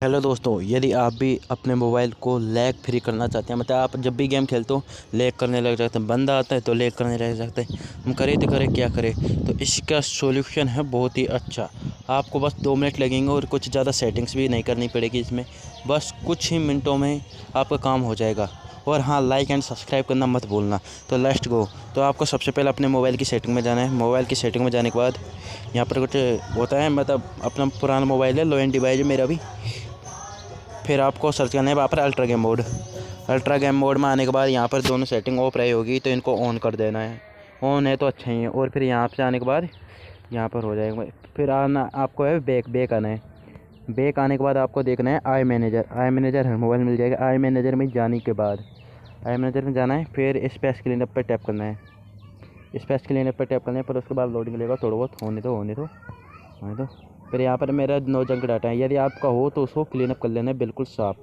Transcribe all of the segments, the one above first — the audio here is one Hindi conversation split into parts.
हेलो दोस्तों, यदि आप भी अपने मोबाइल को लैग फ्री करना चाहते हैं, मतलब आप जब भी गेम खेलते हो लैग करने लग जाते हैं, बंदा आता है तो लैग करने लग जाते हैं, हम करें तो करें क्या करें। तो इसका सॉल्यूशन है बहुत ही अच्छा। आपको बस 2 मिनट लगेंगे और कुछ ज़्यादा सेटिंग्स भी नहीं करनी पड़ेगी इसमें, बस कुछ ही मिनटों में आपका काम हो जाएगा। और हाँ, लाइक एंड सब्सक्राइब करना मत भूलना। तो लेट्स गो। तो आपको सबसे पहले अपने मोबाइल की सेटिंग में जाना है। मोबाइल की सेटिंग में जाने के बाद यहाँ पर कुछ होता है, मतलब अपना पुराना मोबाइल है, लो एंड डिवाइस है मेरा भी। फिर आपको सर्च करना है वहाँ पर ultra game mode. Ultra game mode में आने के बाद यहाँ पर दोनों सेटिंग ऑफ रही होगी, तो इनको ऑन कर देना है। ऑन है तो अच्छा ही है। और फिर यहाँ से आने के बाद यहाँ पर हो जाएगा। फिर आना आपको है बैक आना है। बैक आने के बाद आपको देखना है आई मैनेजर। आई मैनेजर हर मोबाइल मिल जाएगा। आई मैनेजर में जाने के बाद आई मैनेजर में जाना है, फिर स्पेस क्लीनअप पर टैप करना है। स्पेस क्लीनअप पर टैप करना है, पर उसके बाद लोडिंग लेगा थोड़ा बहुत। होने दो। फिर यहाँ पर मेरा 9 जंक डाटा है, यदि आपका हो तो उसको क्लीनअप कर लेना है बिल्कुल साफ़।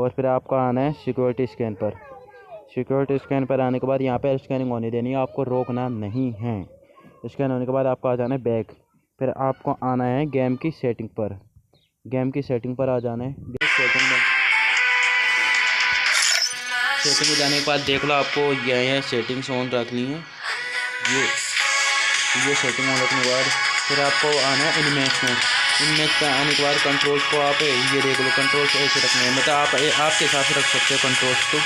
और फिर आपका आना है सिक्योरिटी स्कैन पर। सिक्योरिटी स्कैन पर आने के बाद यहाँ पर स्कैनिंग होने देनी है, आपको रोकना नहीं है। स्कैन होने के बाद आपको आ जाना है बैक। फिर आपको आना है गेम की सेटिंग पर। गेम की सेटिंग पर आ जाना है। सेटिंग में जाने के बाद देख लो, आपको यह सेटिंग्स ऑन रखनी है। ये सेटिंग ऑन रखने के बाद फिर आपको आना है इनमेज में। इनमेज का आने के बाद कंट्रोल्स को आप ये देख लो, कंट्रोल्स ऐसे रखने हैं, मतलब आप आपके हिसाब से रख सकते हो कंट्रोल्स। तो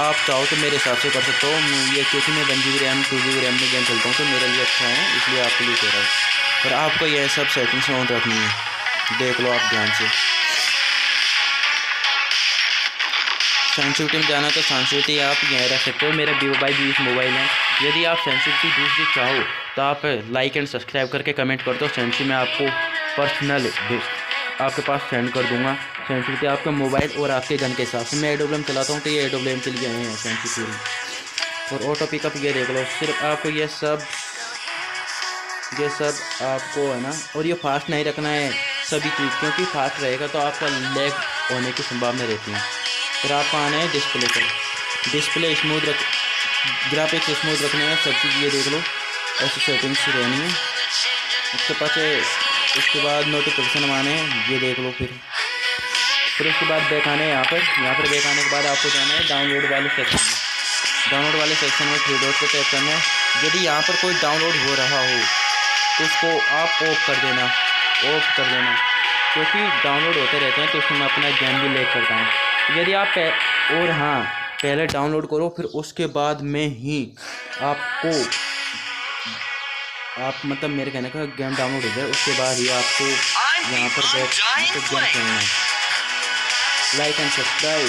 आप चाहो तो मेरे हिसाब से कर सकते हो। ये क्योंकि मैं 1 GB रैम 2 GB रैम में गेम खेलता हूँ, तो मेरे लिए अच्छा है, इसलिए आपके लिए कह रहा हूँ। और आपको यह सब सेटिंग्स ऑन रखनी है, देख लो आप ध्यान से। सेंसिटिविटी में जाना तो सेंसिटिविटी आप यहाँ रख सकते हो। मेरा Vivo Y20 मोबाइल है। यदि आप सेंसिटिविटी दूसरी चाहो तो आप लाइक एंड सब्सक्राइब करके कमेंट कर दो। सेंसिटिविटी मैं आपको पर्सनल आपके पास सेंड कर दूंगा। सेंसिटिविटी आपके मोबाइल और आपके गन के हिसाब से। मैं AWM चलाता हूँ, तो ये AWM के लिए आए हैं सेंसिटिविटी। और ऑटो पिकअप ये देख लो। सिर्फ आपको ये सब आपको है ना। और ये फास्ट नहीं रखना है सभी चीज़, क्योंकि फास्ट रहेगा तो आपका लैग होने की संभावना रहती है। फिर आपको आना है डिस्प्ले पर। डिस्प्ले स्मूथ ग्राफिक्स स्मूथ रखने हैं सब चीज़, ये देख लो ऐसी सेटिंग्स रहनी है। उसके बाद नोटिफिकेशन आने हैं, ये देख लो। फिर उसके बाद बैक आने हैं यहाँ पर बैक आने के बाद आपको जाना है डाउनलोड वाले सेक्शन में। डाउनलोड वाले सेक्शन में 3 डॉट पर टैप करना है। यदि यहाँ पर कोई डाउनलोड हो रहा हो तो उसको आप ऑफ कर देना, क्योंकि डाउनलोड होते रहते हैं तो उसमें मैं अपना गेम भी लैग करता हूँ। यदि आप और हाँ, पहले डाउनलोड करो, फिर उसके बाद में ही आपको मतलब मेरे कहने का गेम डाउनलोड हो जाए, उसके बाद ही आपको यहाँ पर गेम खेलना है। Like and subscribe.